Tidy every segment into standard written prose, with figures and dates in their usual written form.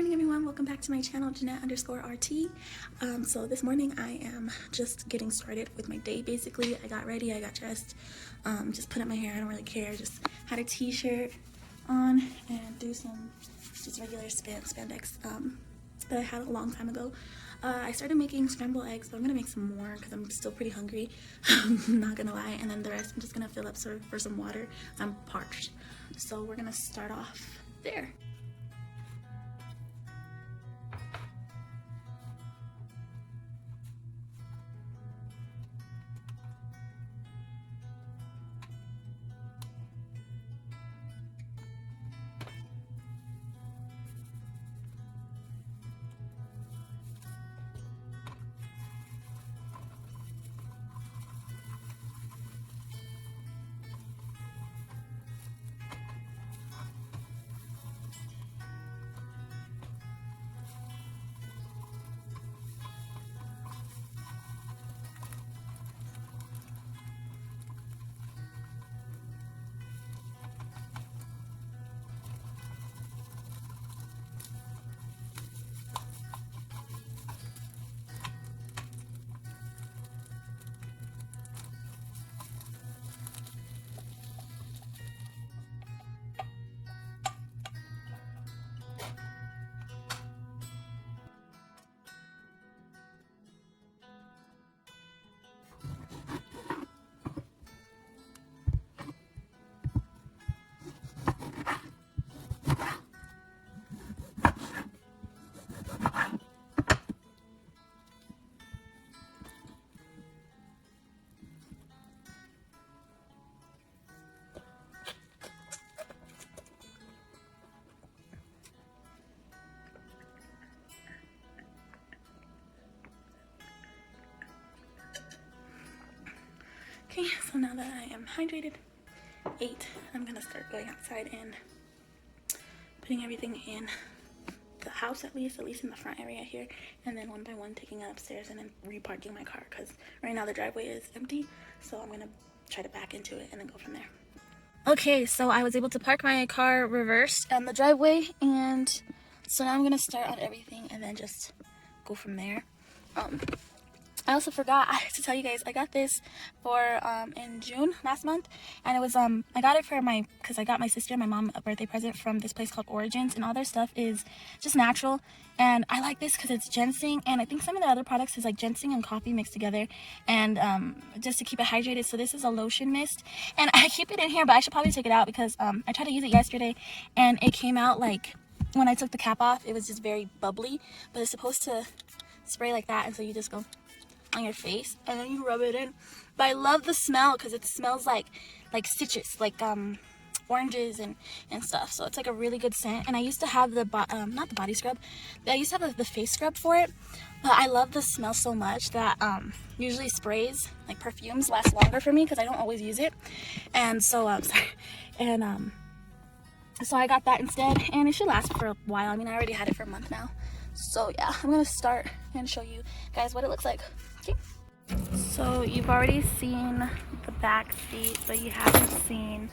morning everyone, welcome back to my channel, Jeanette_RT. So this morning I am just getting started with my day. Basically, I got ready, I got dressed, just put up my hair, I don't really care, just had a t-shirt on and do some just regular spandex that I had a long time ago. I started making scrambled eggs, but I'm gonna make some more because I'm still pretty hungry. I'm not gonna lie. And then the rest I'm just gonna fill up for some water. I'm parched, so we're gonna start off there. Okay, so now that I am hydrated, I'm gonna start going outside and putting everything in the house, at least in the front area here, and then one by one taking it upstairs and then reparking my car because right now the driveway is empty, so I'm gonna try to back into it and then go from there. Okay, so I was able to park my car reversed on the driveway, and so now I'm gonna start on everything and then just go from there. I also forgot to tell you guys, I got this for in June last month, and it was I got it for because I got my sister and my mom a birthday present from this place called Origins, and all their stuff is just natural, and I like this because it's ginseng, and I think some of the other products is like ginseng and coffee mixed together, and just to keep it hydrated. So this is a lotion mist, and I keep it in here, but I should probably take it out because I tried to use it yesterday and it came out like when I took the cap off, it was just very bubbly, but it's supposed to spray like that, and so you just go on your face and then you rub it in. But I love the smell because it smells like citrus, like oranges and stuff, so it's like a really good scent. And I used to have the not the body scrub, I used to have the face scrub for it, but I love the smell so much that usually sprays like perfumes last longer for me because I don't always use it, and so so I got that instead, and it should last for a while. I mean, I already had it for a month now. So yeah, I'm gonna start and show you guys what it looks like. Okay. So you've already seen the back seat, but you haven't seen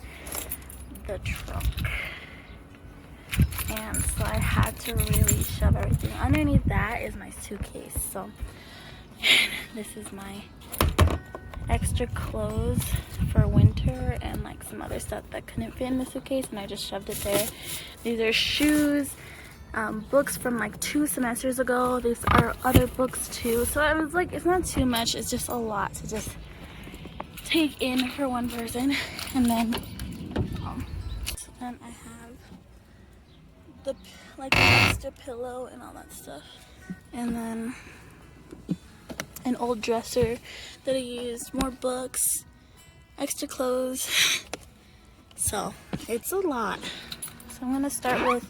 the trunk. And so I had to really shove everything. Underneath that is my suitcase. So this is my extra clothes for winter and like some other stuff that couldn't fit in the suitcase, and I just shoved it there. These are shoes. Books from like 2 semesters ago. These are other books too, so I was like, it's not too much, it's just a lot to just take in for one person. And then I have the like extra pillow and all that stuff, and then an old dresser that I used, more books, extra clothes. So it's a lot. So I'm gonna start with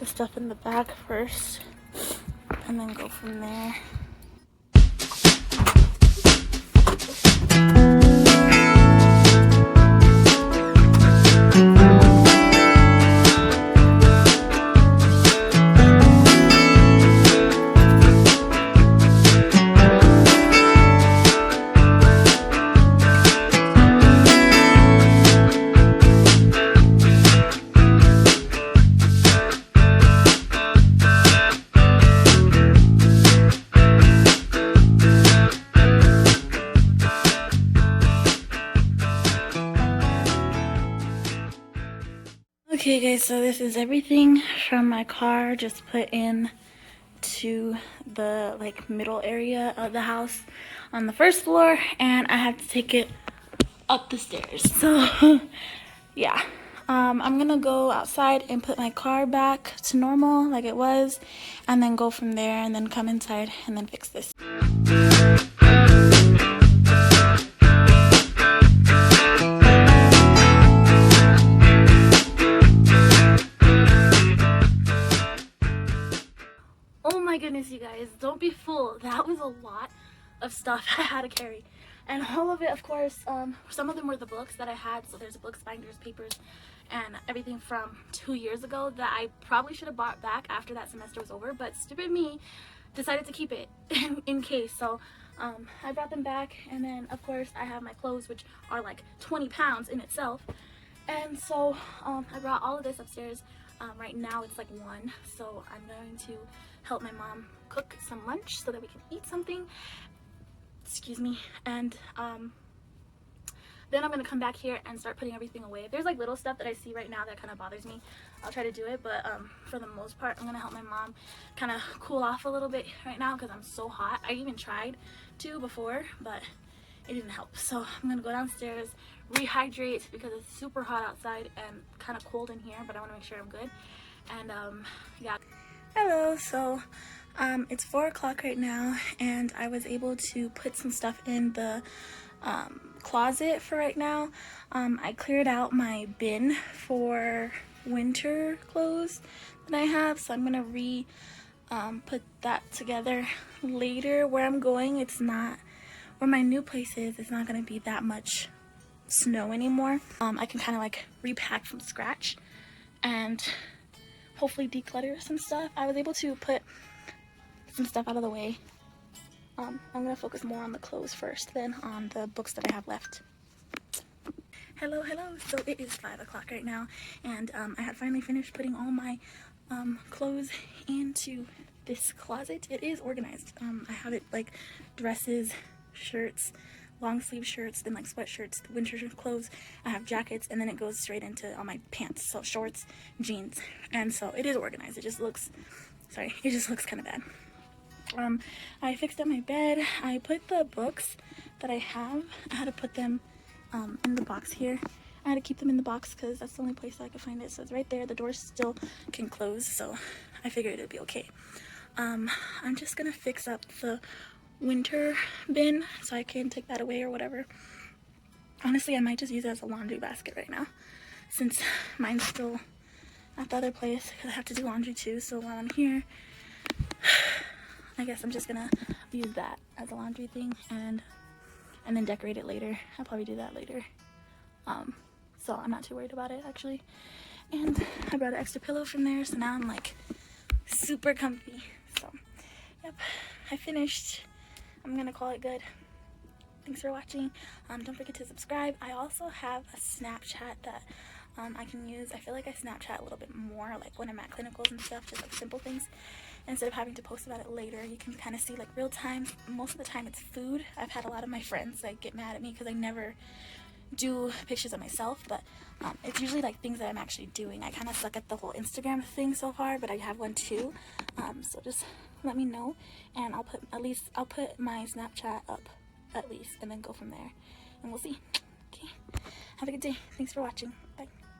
the stuff in the back first and then go from there. Okay, so this is everything from my car just put in to the like middle area of the house on the first floor, and I have to take it up the stairs. So yeah, I'm gonna go outside and put my car back to normal like it was, and then go from there and then come inside and then fix this. Oh my goodness, you guys, don't be fooled. That was a lot of stuff I had to carry. And all of it, of course, some of them were the books that I had. So there's books, binders, papers, and everything from 2 years ago that I probably should have bought back after that semester was over. But stupid me decided to keep it in case. So I brought them back. And then, of course, I have my clothes, which are like 20 pounds in itself. And so I brought all of this upstairs. Right now it's like 1, so I'm going to help my mom cook some lunch so that we can eat something. Excuse me. And then I'm gonna come back here and start putting everything away. If there's like little stuff that I see right now that kind of bothers me, I'll try to do it, but for the most part I'm gonna help my mom kind of cool off a little bit right now because I'm so hot. I even tried to before, but it didn't help. So I'm gonna go downstairs, rehydrate because it's super hot outside and kind of cold in here, but I want to make sure I'm good. And yeah. Hello. So it's 4 o'clock right now, and I was able to put some stuff in the closet for right now. I cleared out my bin for winter clothes that I have, so I'm gonna put that together later. Where I'm going, it's not where my new place is. It's not gonna be that much snow anymore. I can kind of like repack from scratch and hopefully declutter some stuff. I was able to put some stuff out of the way. I'm gonna focus more on the clothes first, then on the books that I have left. Hello. So it is 5 o'clock right now, and I had finally finished putting all my clothes into this closet. It is organized. I have it like dresses, shirts, long sleeve shirts, then like sweatshirts, winter clothes. I have jackets, and then it goes straight into all my pants, so shorts, jeans. And so it is organized. It just looks kind of bad. I fixed up my bed. I put the books that I had to put them in the box here. I had to keep them in the box because that's the only place I could find it. So it's right there. The door still can close, so I figured it'd be okay. I'm just gonna fix up the winter bin so I can take that away or whatever. Honestly, I might just use it as a laundry basket right now since mine's still at the other place because I have to do laundry too. So while I'm here, I guess I'm just gonna use that as a laundry thing and then decorate it later. I'll probably do that later. So I'm not too worried about it actually. And I brought an extra pillow from there, so now I'm like super comfy. So yep, I finished. I'm gonna call it good. Thanks for watching. Don't forget to subscribe. I also have a Snapchat that I can use. I feel like I Snapchat a little bit more, like when I'm at clinicals and stuff, just like simple things. Instead of having to post about it later, you can kind of see like real time. Most of the time it's food. I've had a lot of my friends like get mad at me because I never do pictures of myself, but it's usually like things that I'm actually doing. I kind of suck at the whole Instagram thing so far, but I have one too. So just let me know, and I'll put my Snapchat up at least, and then go from there, and we'll see. Okay, have a good day. Thanks for watching.